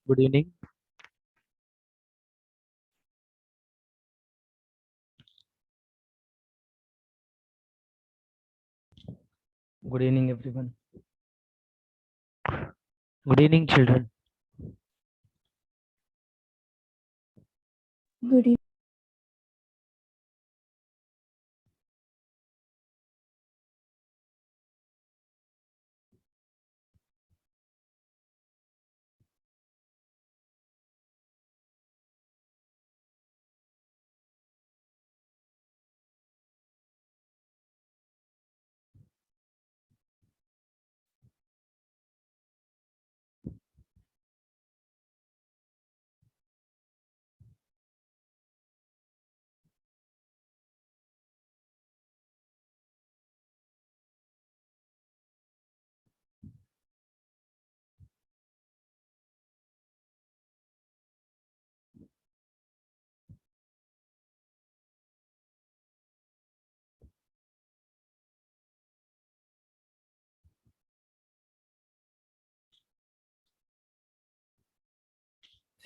Good evening. Good evening, everyone. Good evening, children. Good evening.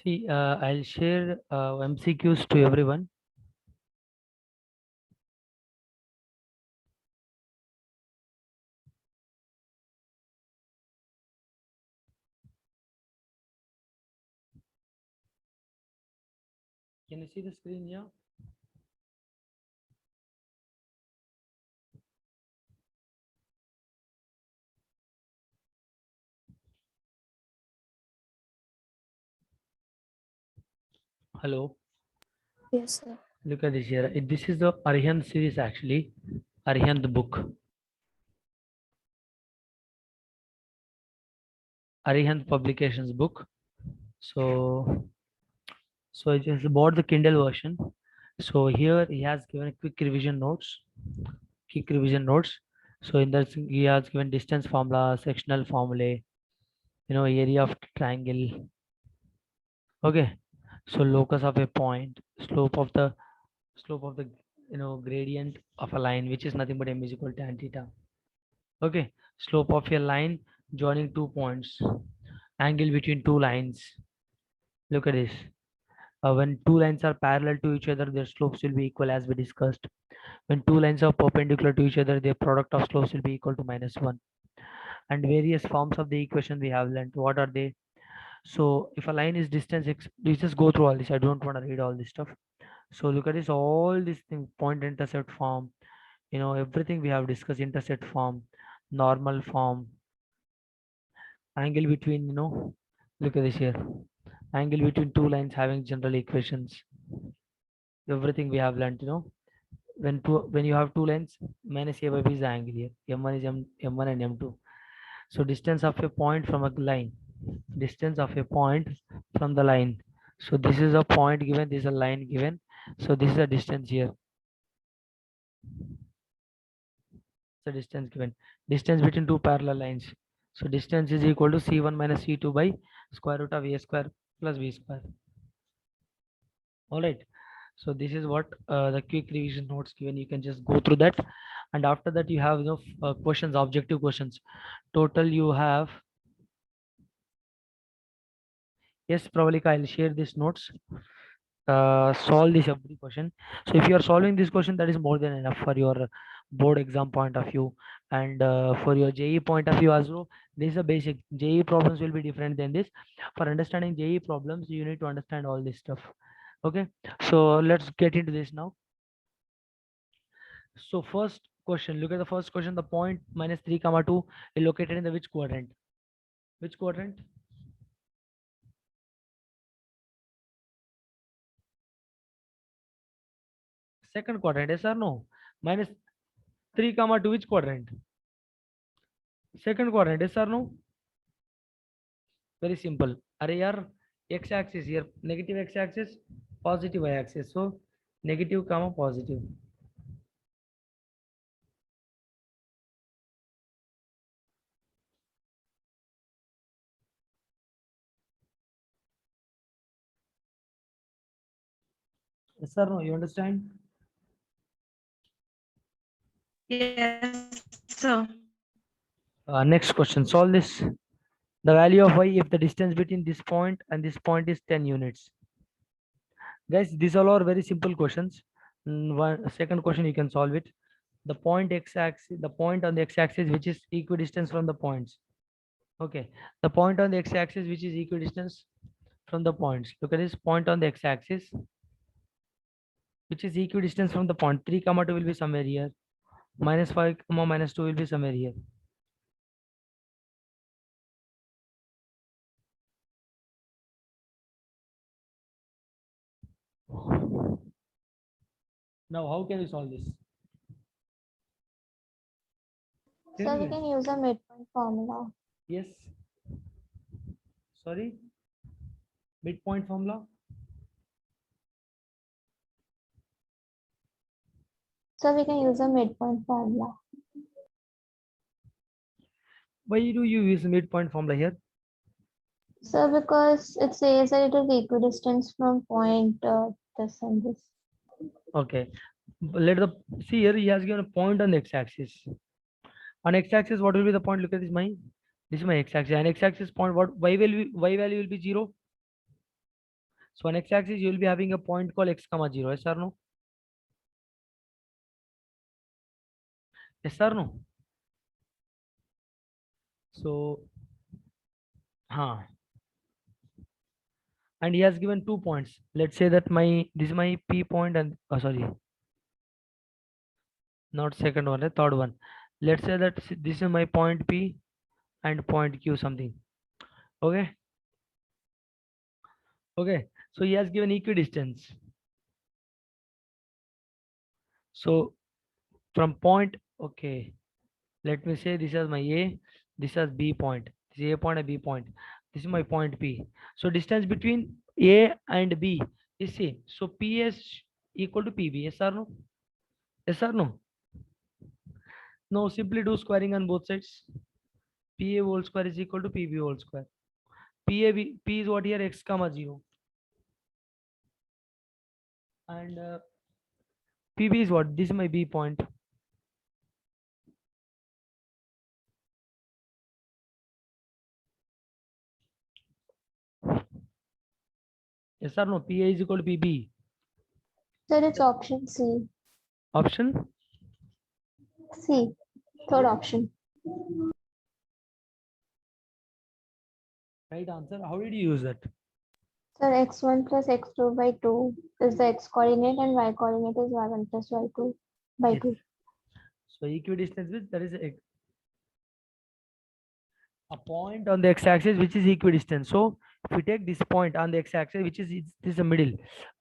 See, I'll share MCQs to everyone. Can you see the screen here? Hello. Yes, sir. Look at this here. This is the Arihant series actually. Arihant book. Arihant Publications book. So, so I just bought the Kindle version. So here he has given a quick revision notes. Quick revision notes. So in that he has given distance formula, sectional formulae, area of triangle. Okay. So locus of a point, slope of the gradient of a line, which is nothing but m is equal to tan theta. Okay. Slope of a line joining two points, angle between two lines. Look at this. When two lines are parallel to each other, their slopes will be equal, as we discussed. When two lines are perpendicular to each other, their product of slopes will be equal to -1. And various forms of the equation we have learned. What are they? So if a line is distance x, we just go through all this. I don't want to read all this stuff. So look at this, all these things, point intercept form, everything we have discussed, intercept form, normal form, angle between, look at this here, angle between two lines having general equations, everything we have learned, when you have two lines, minus a by b is the angle here, m1 is m1 and m2. So distance of a point from a line, distance of a point from the line. So this is a point given, this is a line given. So this is a distance here. The distance given, distance between two parallel lines. So distance is equal to c1 minus c2 by square root of a square plus b square. All right. So this is what the quick revision notes given. You can just go through that, and after that you have questions, objective questions. Total you have. Yes, Pravalika, I'll share these notes. Solve this every question. So if you are solving this question, that is more than enough for your board exam point of view, and for your JE point of view as well. This is a basic. JE problems will be different than this. For understanding JE problems, you need to understand all this stuff. Okay, so let's get into this now. So first question, look at the first question. The point -3, 2 is located in the which quadrant? Which quadrant? Second quadrant, yes or no? -3, 2, which quadrant? Second quadrant, yes or no? Very simple. Are your x-axis here, negative x-axis, positive y-axis. So negative comma positive. Yes or no? You understand? Yes, sir. Next question. Solve this. The value of y if the distance between this point and this point is 10 units. Guys, these all are very simple questions. One second question you can solve it. The point x-axis, the point on the x-axis which is equidistance from the points. Okay, the point on the x-axis which is equidistance from the points. Look at this point on the x-axis which is equidistance from the point. 3 comma 2 will be somewhere here. Minus 5 comma minus 2 will be somewhere here. Now how can we solve this? So we can use a midpoint formula. Yes. Sorry. Midpoint formula. So we can use a midpoint formula. Why do you use midpoint formula here? So because it says that it is equidistant from point this and this. Okay. Let the see here he has given a point on the x-axis. On x-axis, what will be the point? Look at this is my x-axis. And x-axis point, what y value will be 0. So on x-axis you will be having a point called x comma 0. Yes or no? Yes or no? So and he has given 2 points. Let's say that this is my p point and sorry, not second one, the third one. Let's say that this is my point p and point q something. Okay. Okay. So he has given equidistance. So from point, okay, let me say this is my a, this is b point, this is a point and b point, this is my point p. So distance between a and b is same. So ps equal to pb. Yes or no? Yes or no? No, simply do squaring on both sides. Pa whole square is equal to pb whole square. P is what here? X comma 0. And pb is what? This is my b point. Yes or no? Pa is equal to pb. So it's option C. Option? C. Third option. Right answer. How did you use that? So x1 plus x2 by 2 is the x coordinate and y coordinate is y1 plus y2 by Yes. 2. So equidistance with that is a point on the x-axis which is equidistant. So if we take this point on the x-axis which is this is the middle,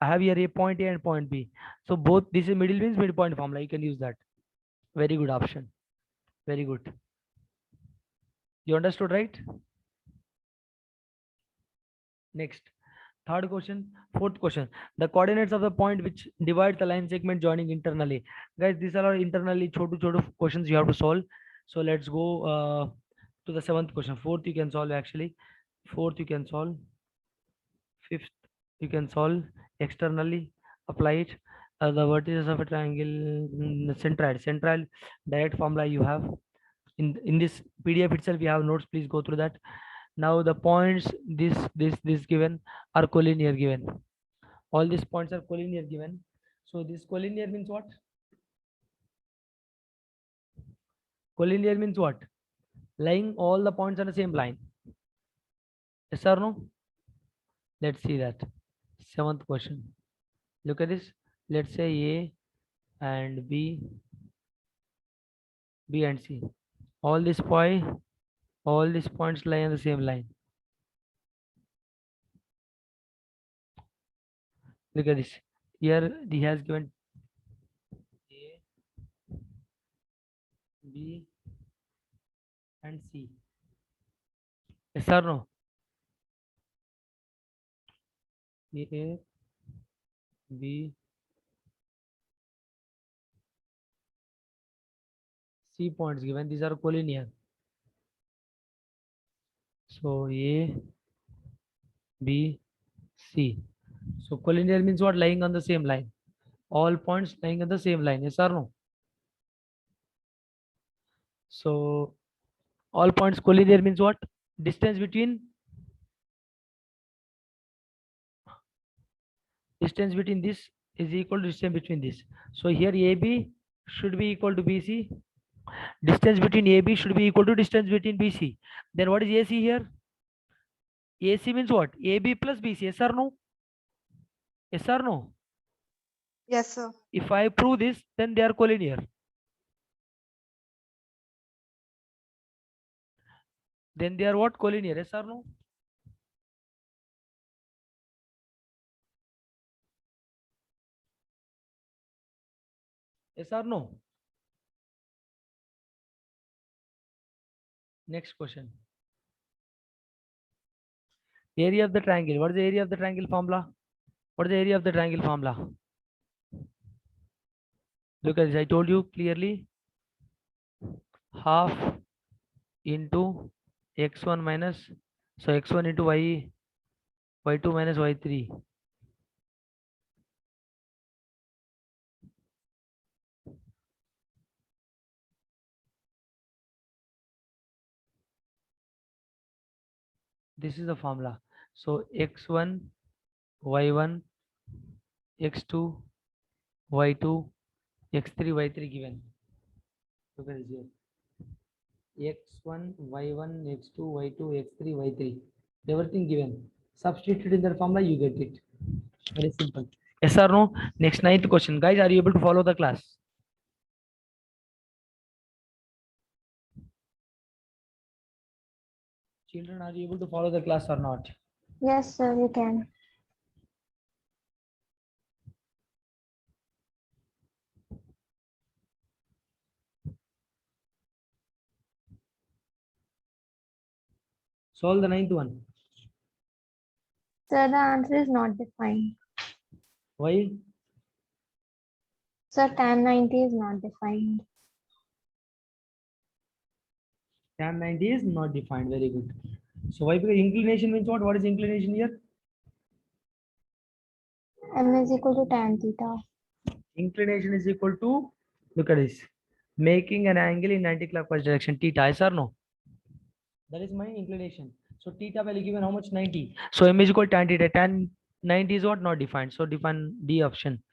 I have here a point A and point B. So both this is middle means midpoint formula. You can use that. Very good option. Very good. You understood, right? Next, third question, fourth question. The coordinates of the point which divides the line segment joining internally. Guys, these are internally chotu questions you have to solve. So let's go to the seventh question. Fourth you can solve actually. Fourth you can solve. Fifth you can solve externally. Apply it. The vertices of a triangle, central direct formula you have in this PDF itself. You have notes. Please go through that. Now the points this given are collinear given. All these points are collinear given. So this collinear means what? Collinear means what? Lying all the points on the same line. Yes or no? Let's see that. Seventh question. Look at this. Let's say A and B and C. All all these points lie on the same line. Look at this. Here he has given A, B, and C. Yes or no? A, B, C points given. These are collinear. So A, B, C. So collinear means what? Lying on the same line. All points lying on the same line. Yes or no? So all points collinear means what? distance between this is equal to distance between this. So here AB should be equal to BC. Distance between AB should be equal to distance between BC. Then what is AC here? AC means what? AB plus BC. Yes or no? Yes or no? Yes, sir. If I prove this, then they are collinear. Then they are what? Collinear. Yes or no? Yes or no? Next question. Area of the triangle. What is the area of the triangle formula? What is the area of the triangle formula? Look at this. I told you clearly. Half into x1 minus, so x1 into y2 minus y3. This is the formula. So x1, y1, x2, y2, x3, y3 given. Look at this here. x1, y1, x2, y2, x3, y3. Everything given. Substitute in the formula, you get it. Very simple. Yes or no? Next, ninth question. Guys, are you able to follow the class? Children, are you able to follow the class or not? Yes, sir, you can. Solve the ninth one. Sir, the answer is not defined. Why? Sir, tan 90 is not defined. Tan 90 is not defined. Very good. So why? Because inclination means what? What is inclination here? M is equal to tan theta. Inclination is equal to, look at this, making an angle in anti-clockwise direction, theta. Yes or no? That is my inclination. So theta value given how much? 90. So M is equal to tan theta. Tan 90 is what? Not defined. So define D option.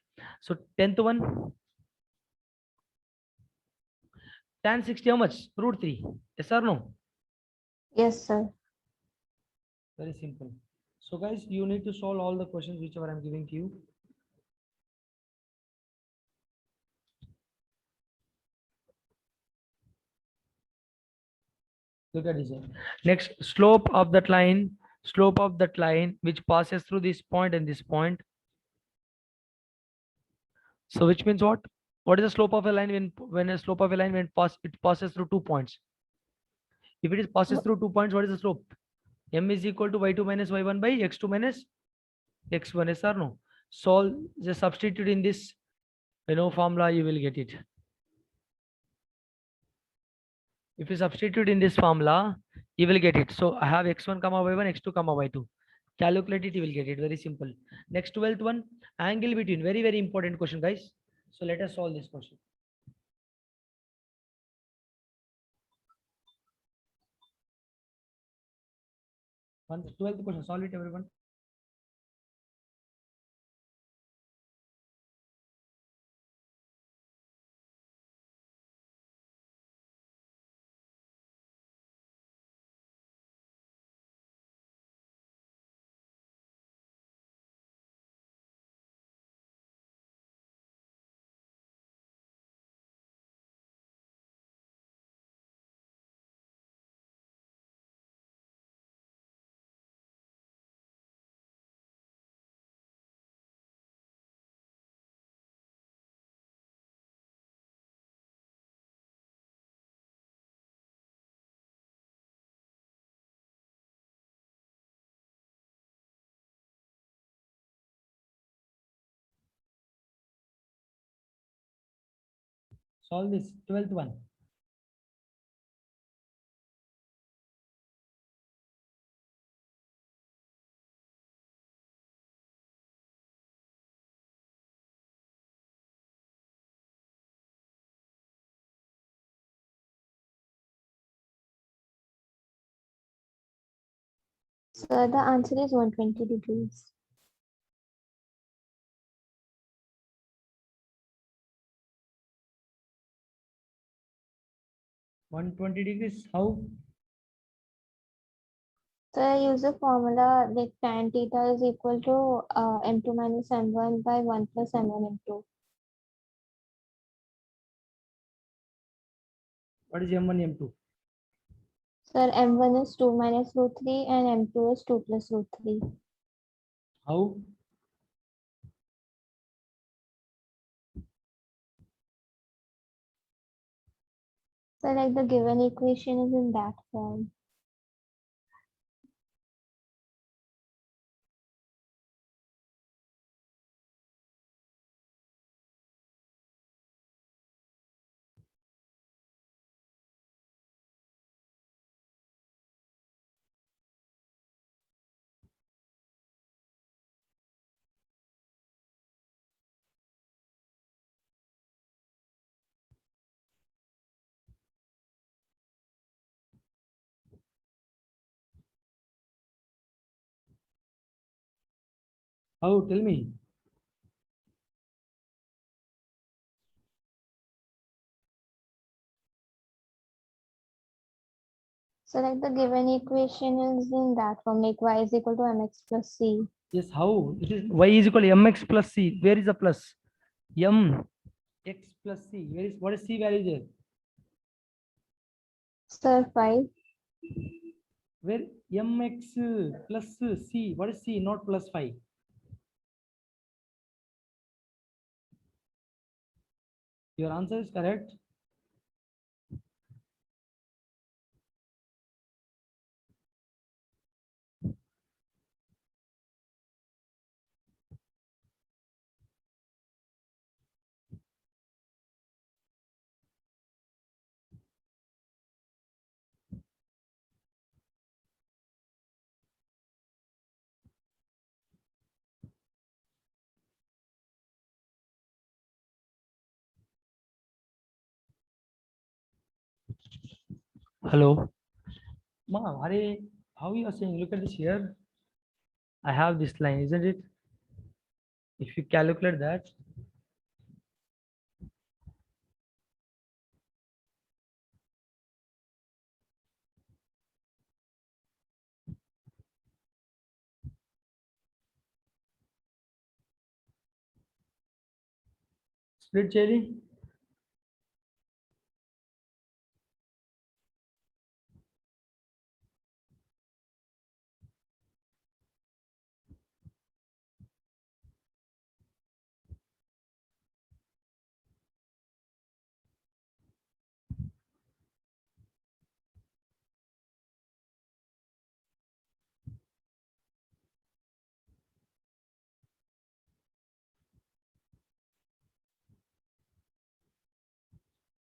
So 10th one, tan 60 how much? Root 3. Yes or no? Yes, sir. Very simple. So guys, you need to solve all the questions whichever I'm giving to you. Look at this here. Next, slope of that line which passes through this point and this point. So which means what? What is the slope of a line when a slope of a line when it passes through 2 points? If it is passes through 2 points, what is the slope? M is equal to y2 minus y1 by x2 minus x1. Yes or no? Solve, just substitute in this formula, you will get it. If you substitute in this formula, you will get it. So I have x1 comma y1, x2 comma y2. Calculate it, you will get it. Very simple. Next, 12th one, angle between. Very, very important question, guys. So let us solve this question. One 12th question. Solve it, everyone. Solve this 12th one. Sir, the answer is 120 degrees. 120 degrees. How? So I use the formula that tan theta is equal to m2 minus m1 by 1 plus m1 m2. What is M1, M2? Sir, m1 is 2 minus root 3 and m2 is 2 plus root 3. How? So like the given equation is in that form. How? Tell me. So like the given equation is in that form, like y is equal to mx plus c. Yes, how? It is y is equal to mx plus c. Where is the plus? M x plus c. Where is what is c value there? Sir, 5. Where mx plus c. What is c? Not plus 5. Your answer is correct. Hello. Ma, how you are saying? Look at this here. I have this line, isn't it? If you calculate that, split cherry.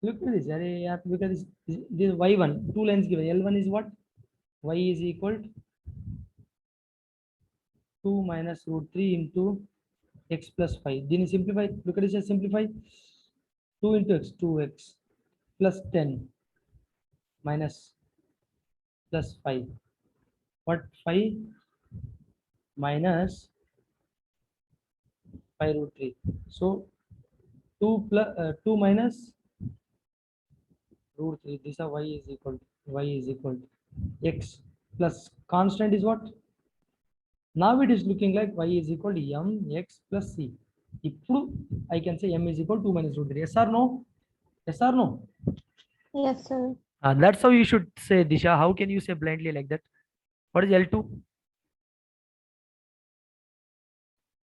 Look at this. Look at this. This y1, two lines given. L1 is what? Y is equal to 2 minus root 3 into x plus 5. Then you simplify. Look at this. Simplify. 2 into x, 2x plus 10 minus plus 5. What? 5 minus 5 root 3. So 2 minus root 3. This is y is equal to x plus constant is what? Now it is looking like y is equal to mx plus c. ఇప్పుడు I can say m is equal to 2 minus root 3. Yes or no? Yes or no? Yes, sir. That's how you should say, Disha. How can you say blindly like that? What is L2?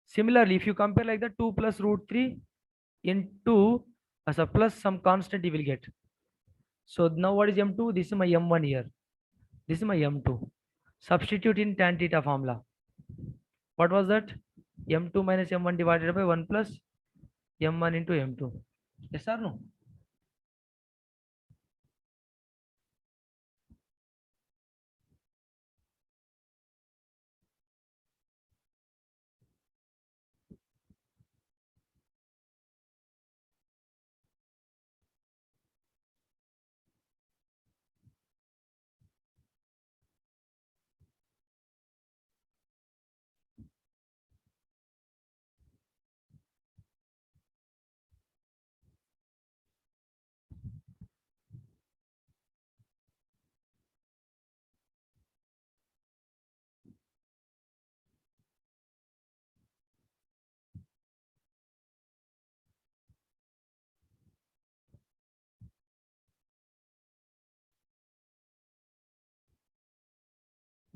Similarly, if you compare like that, 2 plus root 3 into as a plus some constant you will get. So now what is m2? This is my m1 here. This is my m2. Substitute in tan theta formula. What was that? M2 minus M1 divided by 1 plus M1 into M2. Yes or no?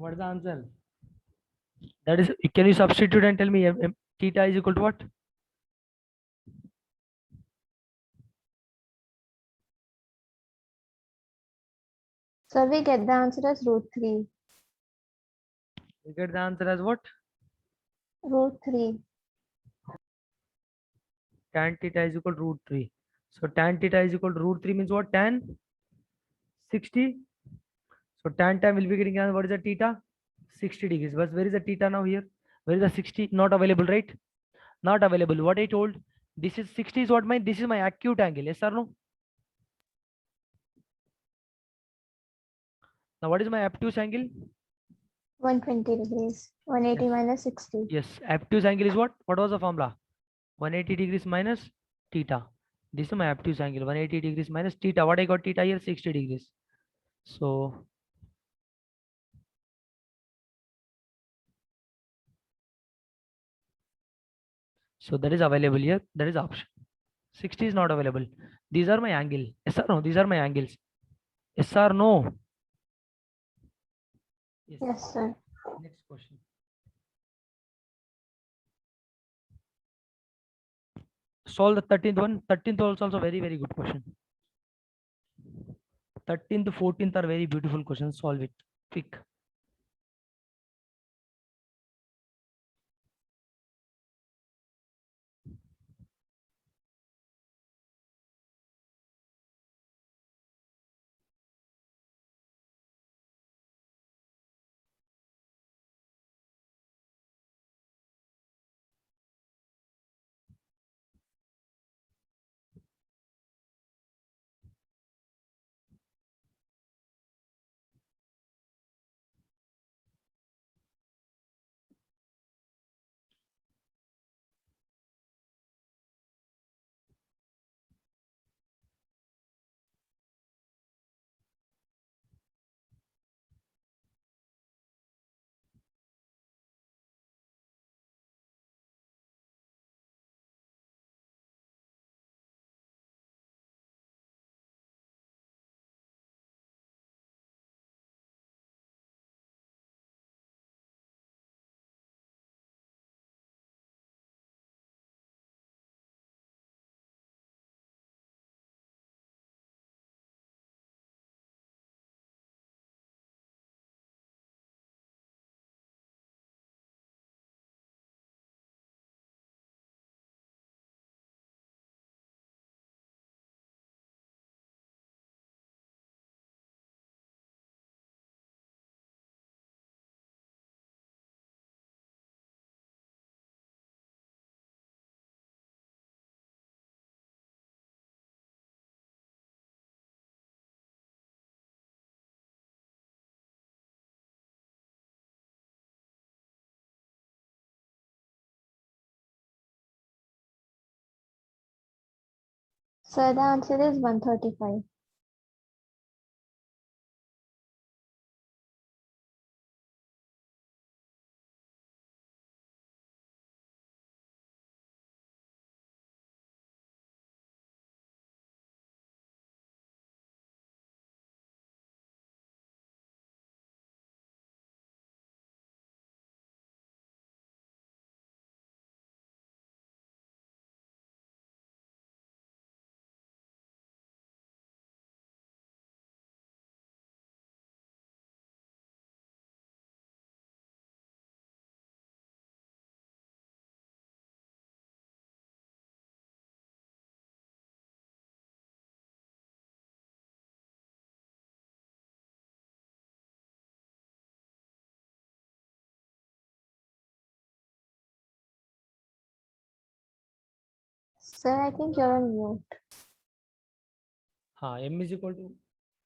What is the answer? That is, can you substitute and tell me theta is equal to what? Sir, we get the answer as √3. You get the answer as what? √3. Tan theta is equal to √3. So tan theta is equal to √3 means what? Tan 60. So tan time will be getting, what is the theta? 60 degrees. But where is the theta now here? Where is the 60? Not available, right? Not available. What I told, this is 60 is what my, this is my acute angle. Yes or no? Now what is my obtuse angle? 120 degrees. 180 Yes. minus 60. Yes, obtuse angle is what? What was the formula? 180 degrees minus theta. This is my obtuse angle. 180 degrees minus theta. What I got theta here? 60 degrees. So that is available here. That is option. 60 is not available. These are my angle. Yes or no? These are my angles. Yes or no? Yes, sir. Next question. Solve the 13th one. 13th also very, very good question. 13th, 14th are very beautiful questions. Solve it quick. Sir, the answer is 135. Sir, I think you're on mute. M is equal to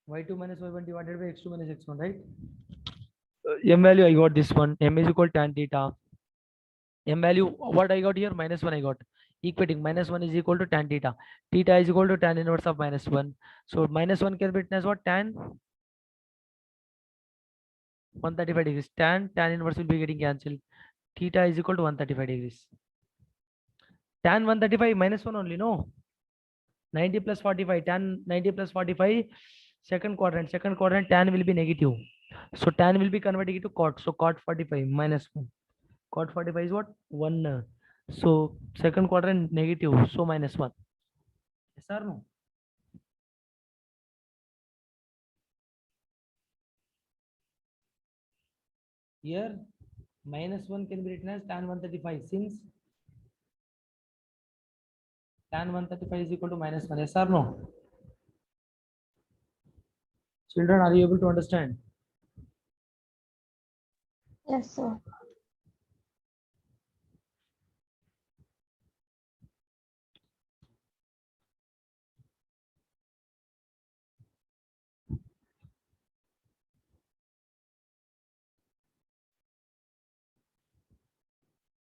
y2 minus y1 divided by x2 minus x1, right? M value I got this one. M is equal to tan theta. M value, what I got here? -1 I got. Equating -1 is equal to tan theta. Theta is equal to tan inverse of -1. So -1 can be written as what? Tan 135 degrees. Tan inverse will be getting cancelled. Theta is equal to 135 degrees. Tan 135 -1 only, no? 90 plus 45. Tan 90 plus 45. Second quadrant tan will be negative. So tan will be converting into cot. So cot 45 minus 1. Cot 45 is what? 1. So second quadrant negative. So minus 1. Yes or no? Here minus 1 can be written as tan 135 since tan 135 is equal to minus 1. Yes or no? Children, are you able to understand? Yes, sir.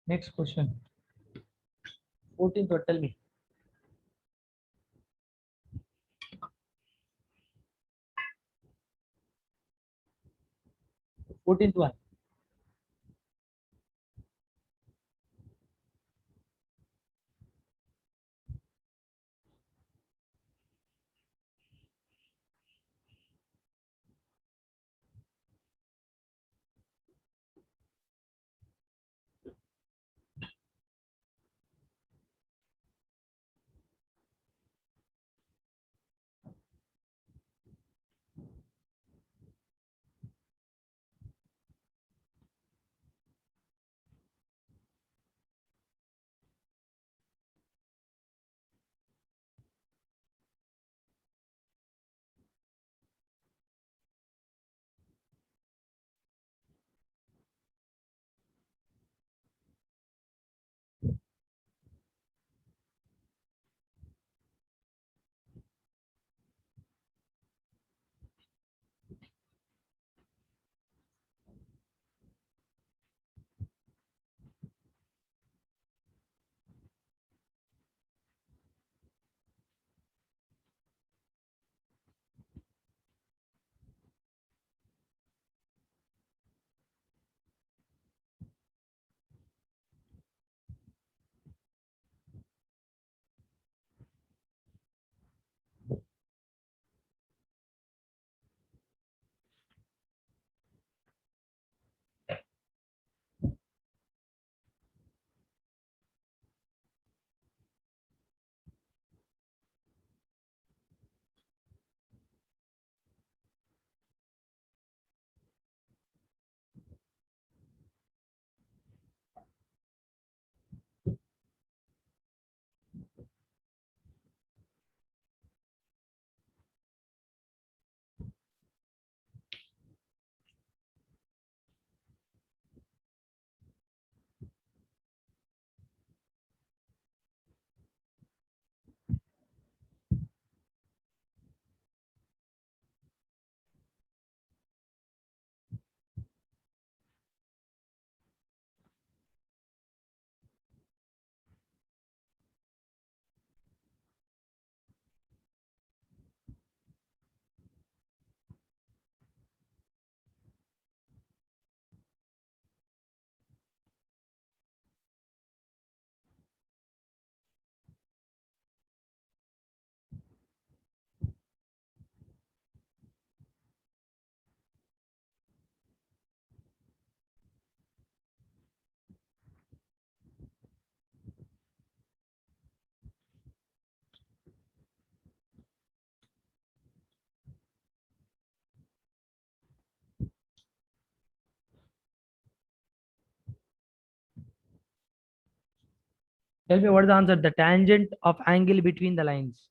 Next question. 14th one, tell me. 14th one. Tell me what is the answer. The tangent of angle between the lines.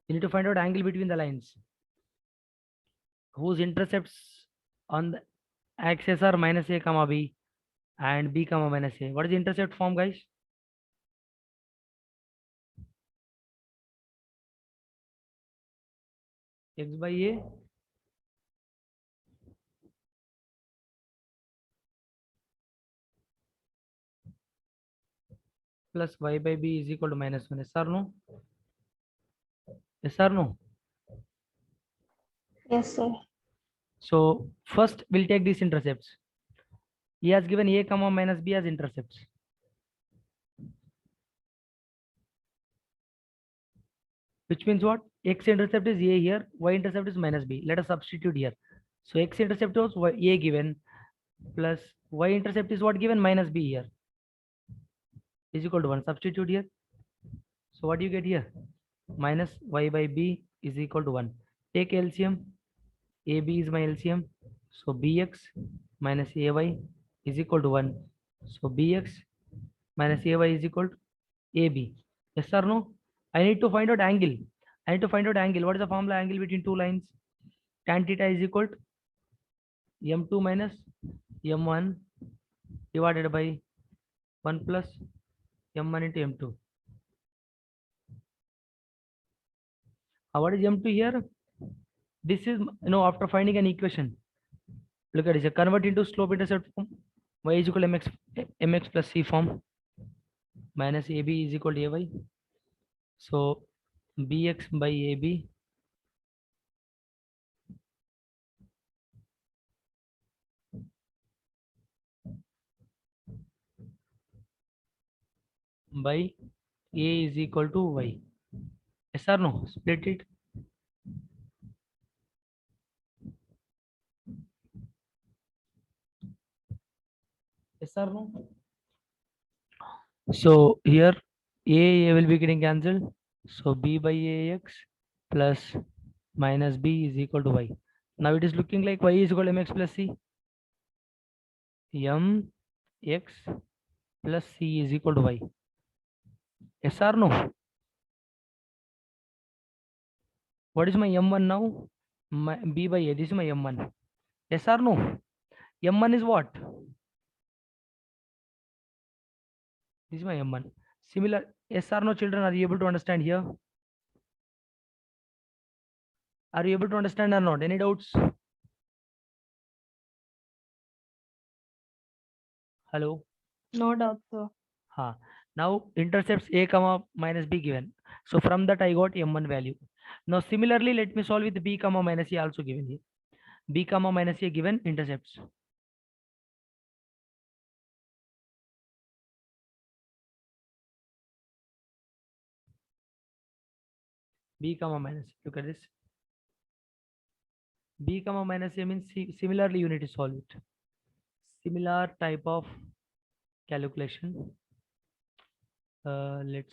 You need to find out angle between the lines. Whose intercepts on the axis are minus a comma b and b comma minus a. What is the intercept form, guys? X by a plus y by b is equal to minus 1. Yes or no? Yes or no? Yes, sir. So first we'll take these intercepts. He has given a comma minus b as intercepts. Which means what? X intercept is a here, y intercept is minus b. Let us substitute here. So x intercept was a given plus y intercept is what given, minus b here, is equal to 1. Substitute here. So what do you get here? Minus y by b is equal to 1. Take LCM. AB is my LCM. So bx minus ay is equal to 1. So bx minus ay is equal to AB. Yes or no? I need to find out angle. I need to find out angle. What is the formula angle between two lines? Tan theta is equal to m2 minus m1 divided by 1 plus m1 into m2. What is m2 here? This is, after finding an equation, look at it. Convert into slope intercept form. Y is equal to mx plus c form minus ab is equal to ay. So bx by ab by a is equal to y. Yes or no? Split it. Yes or no? So here a will be getting cancelled. So b by ax plus minus b is equal to y. Now it is looking like y is equal to mx plus c. M x plus c is equal to y. Yes or no? What is my m1 now? My b by a. This is my m1. Yes or no? m1 is what? This is my m1. Similar. Yes or no, children? Are you able to understand here? Are you able to understand or not? Any doubts? Hello. No doubt, sir. Now intercepts a comma minus b given. So from that I got m1 value. Now similarly, let me solve with b comma minus a also given here. B comma minus a given intercepts. B comma minus. Look at this. B comma minus a means similarly you need to solve it. Similar type of calculation. Let's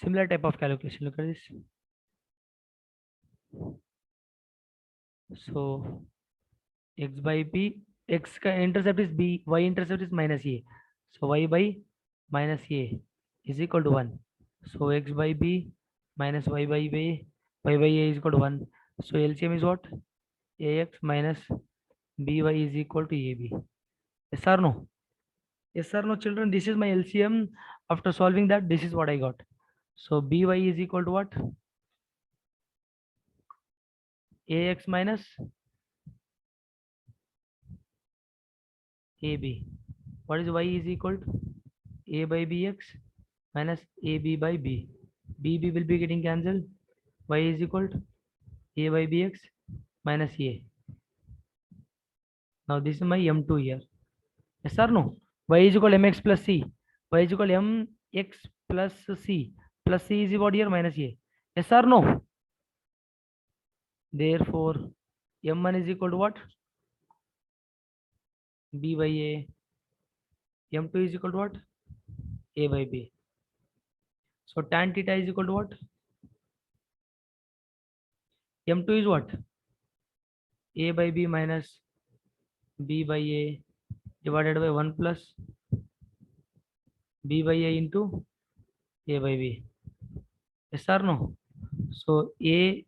similar type of calculation. Look at this. So x by b, intercept is b, y intercept is minus a. So y by minus a is equal to 1. So x by b minus y by a, y by a is equal to 1. So LCM is what? Ax minus by is equal to ab. Yes or no? Yes or no, children? This is my LCM. After solving that, this is what I got. So by is equal to what? Ax minus ab. What is y is equal to? A by bx minus ab by b. bb will be getting cancelled. Y is equal to a by bx minus a. Now this is my m2 here. Yes or no? Y is equal to mx plus c. Y is equal to mx plus c. Plus c is what here? Minus a. Yes or no? Therefore, m1 is equal to what? B by a. m2 is equal to what? A by b. So tan theta is equal to what? m2 is what? A by b minus b by a divided by 1 plus b by a into a by b. Yes or no? So b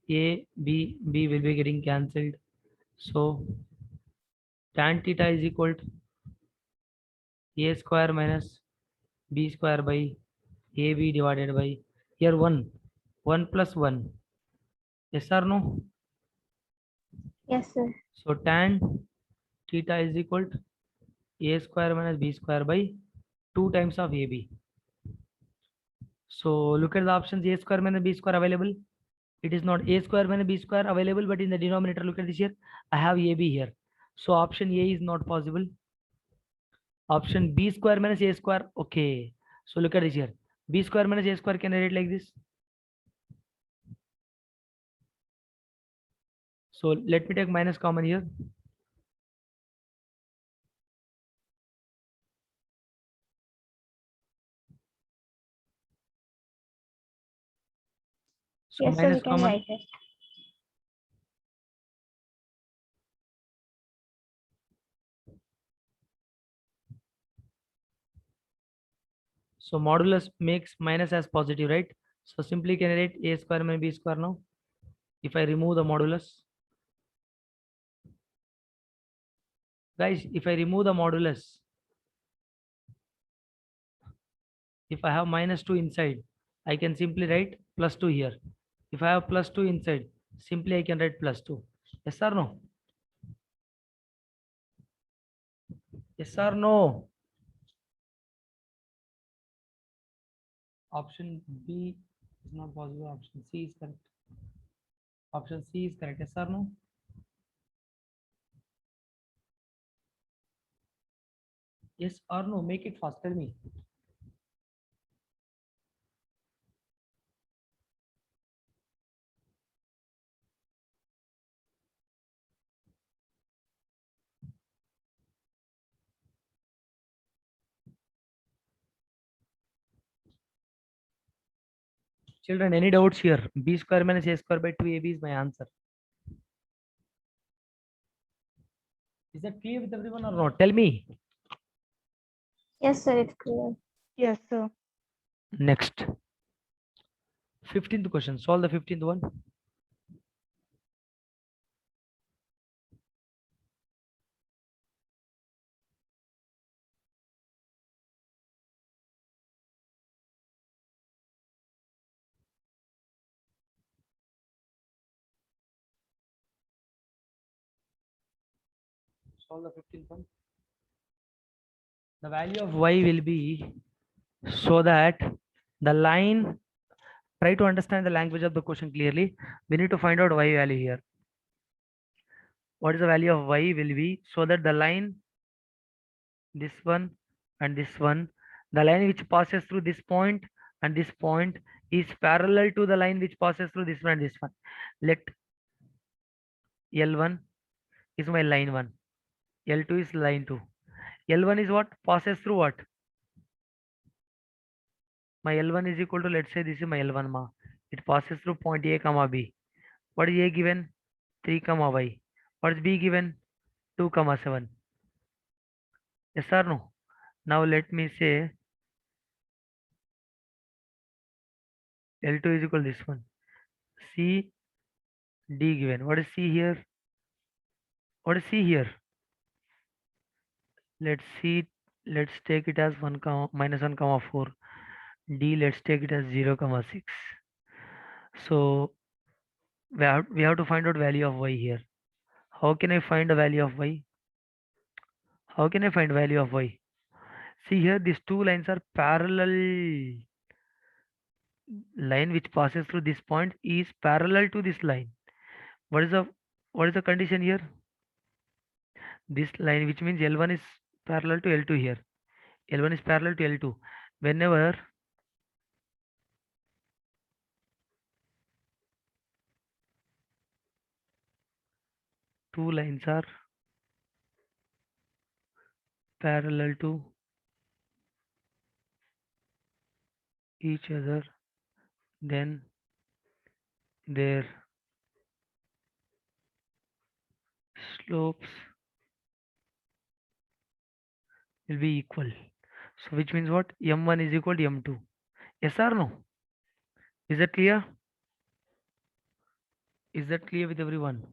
will be getting cancelled. So tan theta is equal to a square minus b square by ab divided by here 1 plus 1. Yes or no? Yes, sir. So tan theta is equal to a square minus b square by 2 times of ab. So look at the options. A square minus b square available. It is not a square minus b square available, but in the denominator, look at this here. I have ab here. So option A is not possible. Option B square minus A square. Okay. So look at this here. B square minus A square can I write like this? So let me take minus common here. So Yes, sir, we minus can common. write it. So modulus makes minus as positive, right? So simply can I write A square minus B square now? If I remove the modulus. Guys, if I remove the modulus, if I have minus 2 inside, I can simply write plus 2 here. If I have plus 2 inside, simply I can write plus 2. Yes or no? Yes or no? Option B is not possible. Option C is correct. Option C is correct. Yes or no? Yes or no? Make it fast. Tell me. Children, any doubts here? B square minus A square by 2AB is my answer. Is that clear with everyone or not? Tell me. Yes, sir, it's clear. Yes, sir. Next. 15th question. Solve the 15th one. Solve the 15th one. The value of y will be so that the line, try to understand the language of the question clearly. We need to find out y value here. What is the value of y will be so that the line, this one and this one, the line which passes through this point and this point is parallel to the line which passes through this one and this one. Let L1 is my line 1, L2 is line 2. L1 is what? Passes through what? My L1 is equal to, let's say this is my L1 ma. It passes through point A comma B. What is A given? 3 comma Y. What is B given? 2 comma 7. Yes or no? Now let me say L2 is equal to this one. C D given. What is C here? What is C here? Let's see. Let's take it as 1 comma minus 1 comma 4. D, let's take it as 0 comma 6. So we have to find out value of y here. How can I find the value of y? How can I find value of y? See here, these two lines are parallel. Line which passes through this point is parallel to this line. What is the condition here? This line, which means L1 is parallel to L2 here. L1 is parallel to L2. Whenever two lines are parallel to each other, then their slopes will be equal. So which means what? M1 is equal to M2. Yes or no? Is that clear? Is that clear with everyone?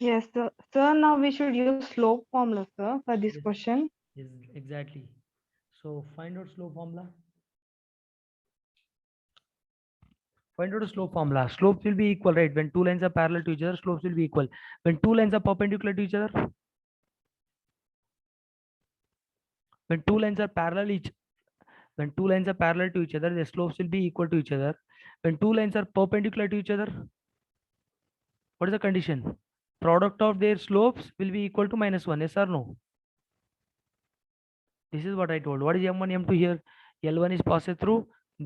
Yes, sir. Sir, now we should use slope formula, sir, for this Yes. question. Yes, exactly. So find out slope formula. Find out a slope formula. Slopes will be equal, right? When two lines are parallel to each other, slopes will be equal. When two lines are perpendicular to each other, when two lines are when two lines are parallel to each other, the slopes will be equal to each other. When two lines are perpendicular to each other, what is the condition? product of their slopes will be equal to -1. Yes or no? This is what I told. What is m1, m2 here? L1 is passed through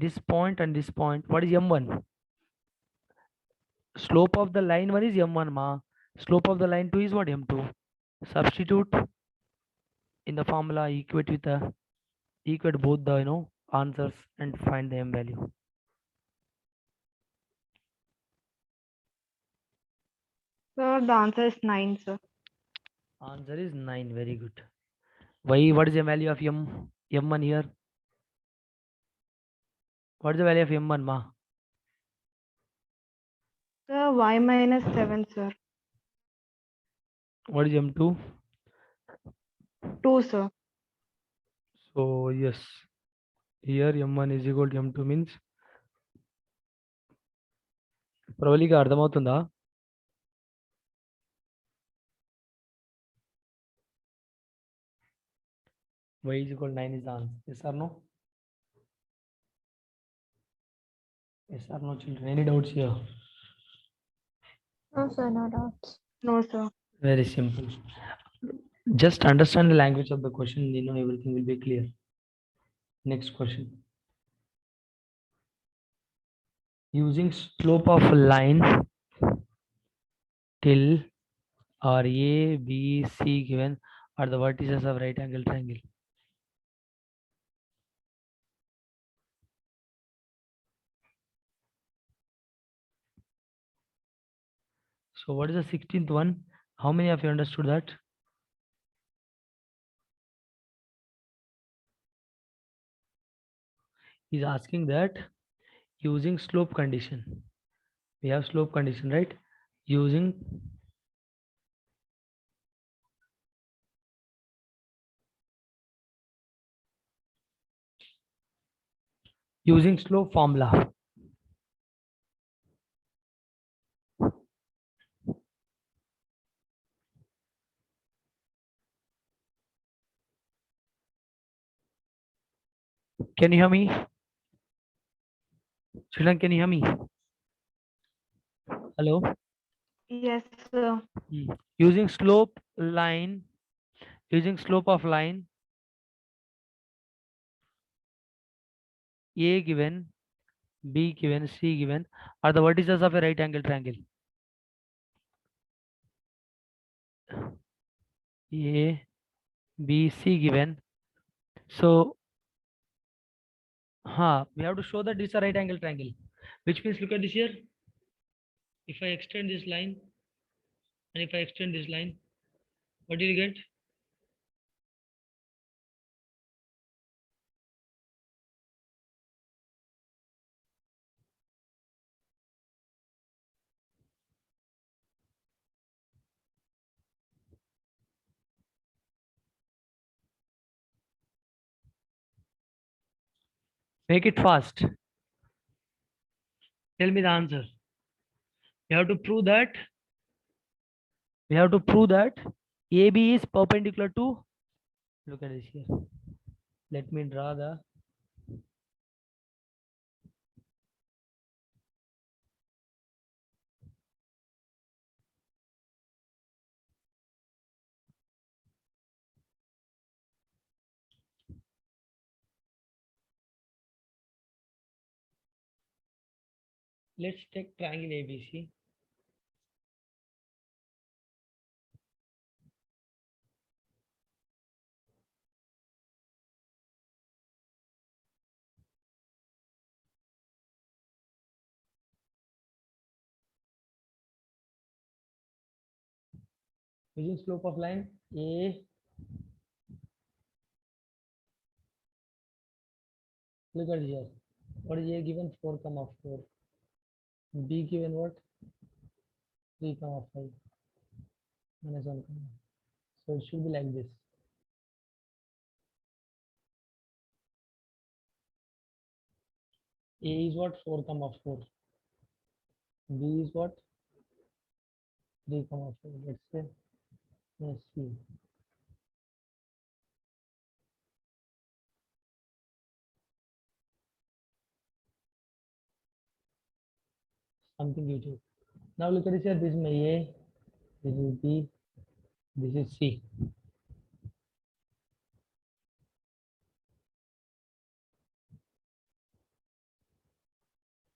this point and this point. What is m1? Slope of the line 1 is m1 ma. Slope of the line 2 is what? m2. Substitute in the formula, equate both the answers and find the m value. Sir, the answer is 9, sir. Answer is 9. Very good. Why? What is the value of m1 here? What is the value of m1 ma? Sir, y minus 7, sir. What is m2? 2, sir. So yes, here m1 is equal to m2 means Pravalika అర్థమవుతుందా? Y is equal to 9 is the answer. Yes or no? Yes or no, children? Any doubts here? No, sir, no doubts. No, sir. Very simple. Just understand the language of the question, everything will be clear. Next question. Using slope of a line till or A, B, C given are the vertices of right angle triangle. So what is the 16th one? How many of you understood that? He's asking that using slope condition. We have slope condition, right? Using slope formula. Can you hear me? Children, can you hear me? Hello? Yes, sir. Using slope line, using slope of line A given, B given, C given are the vertices of a right angle triangle. A, B, C given. So, we have to show that this is a right angle triangle, which means look at this here. If I extend this line and if I extend this line, what do you get? Make it fast. Tell me the answer. We have to prove that. AB is perpendicular to. Look at this here. Let me draw the. Let's take triangle ABC. Using slope of line A. Look at here. What is A given? 4, 4. B given what? 3, 5. -1, so it should be like this. A is what? 4, 4. B is what? 3, 4. Let's say C. Something you do. Now look at this here. This is my A. This is B. This is C.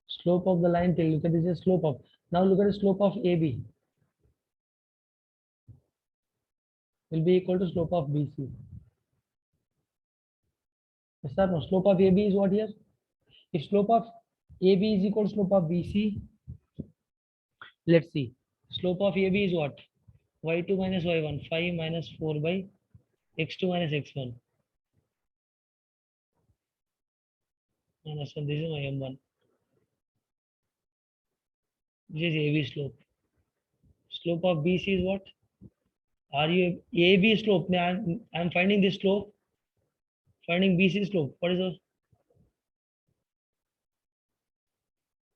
Slope of the line till look at this is slope of. Now look at the slope of AB will be equal to slope of BC. Yes or no? Slope of AB is what here? If slope of AB is equal to slope of BC, let's see. Slope of AB is what? Y2 minus Y1, 5 minus 4 by X2 minus X1. Minus 1, this is my M1. This is AB slope. Slope of BC is what? Are you AB slope? I'm finding this slope. Finding BC slope. What is the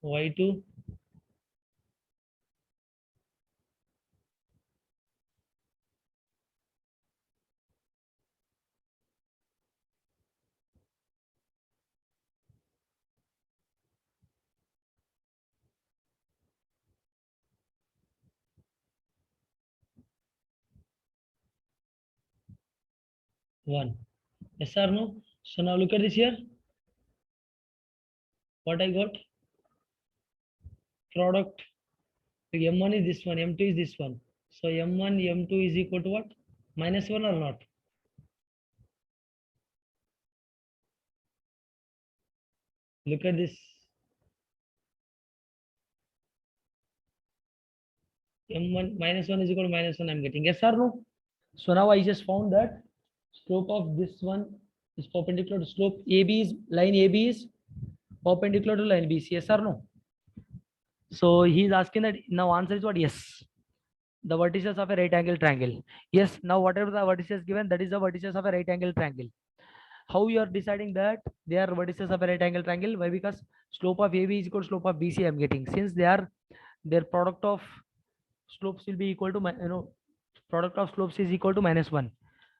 Y2 1. Yes or no? So now look at this here. What I got? Product. M1 is this one, M2 is this one. So M1, M2 is equal to what? Minus 1 or not? Look at this. M1 minus 1 is equal to minus 1 I'm getting. Yes or no? So now I just found that slope of this one is perpendicular to slope AB is line AB is perpendicular to line BC. Yes or no? So he's asking that now answer is what? Yes. The vertices of a right angle triangle. Yes. Now whatever the vertices given, that is the vertices of a right angle triangle. How you are deciding that they are vertices of a right angle triangle? Why? Because slope of AB is equal to slope of BC I'm getting. Since they are their product of slopes will be equal to product of slopes is equal to minus 1.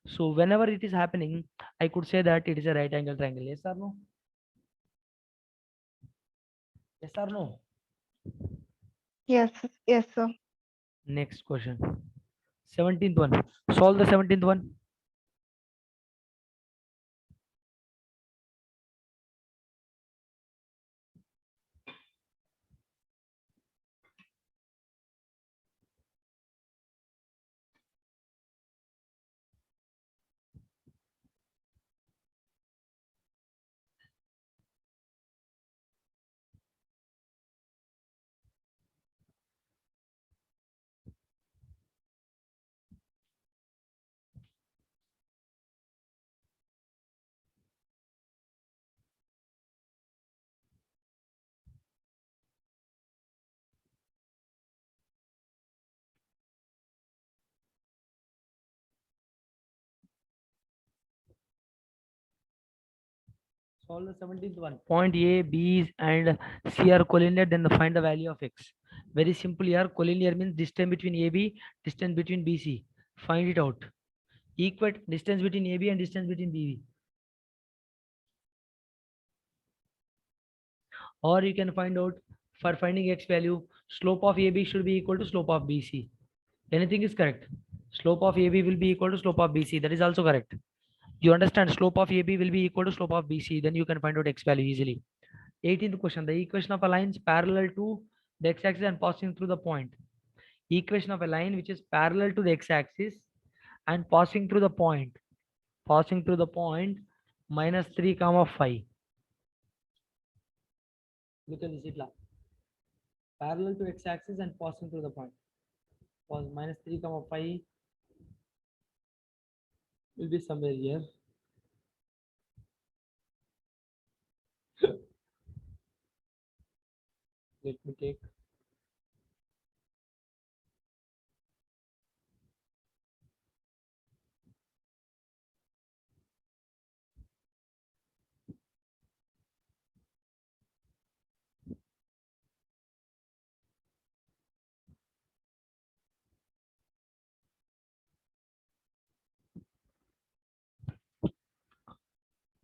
So whenever it is happening, I could say that it is a right angle triangle. Yes or no? Yes or no? Yes, yes, sir. Next question. 17th one. Solve the 17th one. Solve the 17th one. Point A, B and C are collinear, then find the value of X. Very simple here. Collinear means distance between AB, distance between BC. Find it out. Equate distance between AB and distance between BB. Or you can find out for finding X value, slope of AB should be equal to slope of BC. Anything is correct. Slope of AB will be equal to slope of BC. That is also correct. You understand slope of AB will be equal to slope of BC. Then you can find out X value easily. 18th question. The equation of a line is parallel to the x-axis and passing through the point. Equation of a line which is parallel to the x-axis and passing through the point. Passing through the point minus 3 comma 5. Look at this itla. Parallel to x-axis and passing through the point. Was minus 3 comma 5 will be somewhere here. Let me take.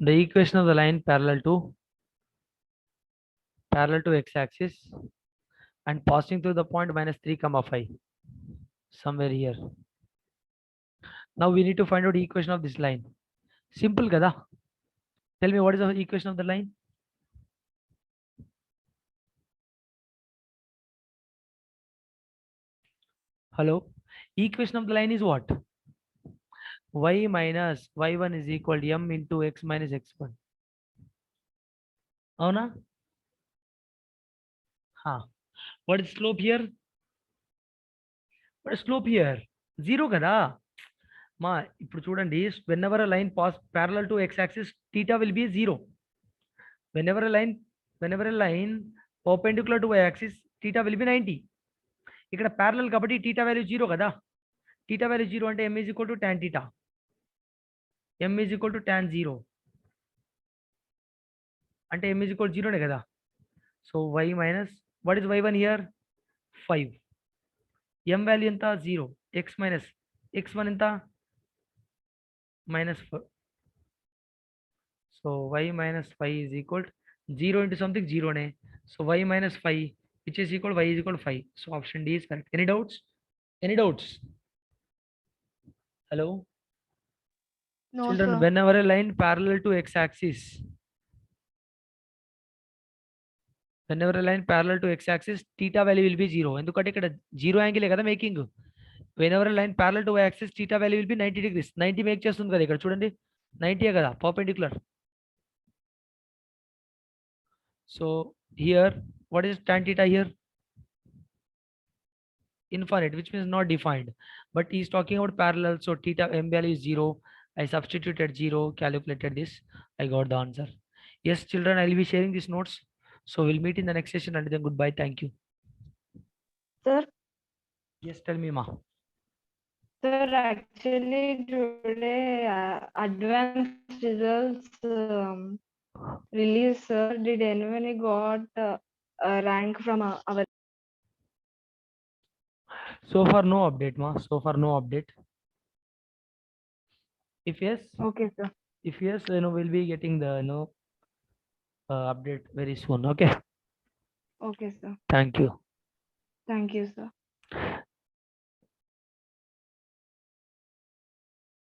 The equation of the line parallel to x-axis and passing through the point minus 3 comma 5. somewhere here. Now we need to find out equation of this line. Simple kada. Tell me what is the equation of the line? Hello. Equation of the line is what? Y minus y1 is equal to m into x minus x1. అవునా? What is slope here? What is slope here? 0 కదా మా ఇప్పుడు చూడండి, whenever a line pass parallel to x axis theta will be 0. whenever a line perpendicular to y axis theta will be 90. ఇక్కడ parallel కాబట్టి theta value 0 కదా. theta value 0 అంటే m is equal to tan theta. m is equal to tan 0 అంటే m is equal to 0 నే కదా. So y minus what is y1 here? 5. m value ఎంత? 0. x minus x1 ఎంత? minus 4. So y minus 5 is equal to 0 into something 0 ne. So y minus 5 which is equal y is equal to 5. So option D is correct. Any doubts? Any doubts? Hello? No, Children, sir. whenever a line parallel to x axis, theta value will be 0. ఎందుకంటే ఇక్కడ 0 angle కదా making. whenever a line parallel to y axis theta value will be 90 degrees. 90 make చేస్తుంది కదా ఇక్కడ చూడండి. 90 కదా perpendicular. So here what is tan theta here? Infinite, which means not defined, but he's talking about parallel. So theta m value is 0. I substituted 0, calculated this, I got the answer. Yes children, I will be sharing these notes, so we'll meet in the next session. And then goodbye, thank you. Sir, Yes, tell me ma. sir, actually today advanced results released, sir. Did anyone got a rank from our? So far no update ma, so far no update. If yes, Okay, sir. we'll be getting the update very soon. Okay, Okay, sir. thank you. Thank you, sir.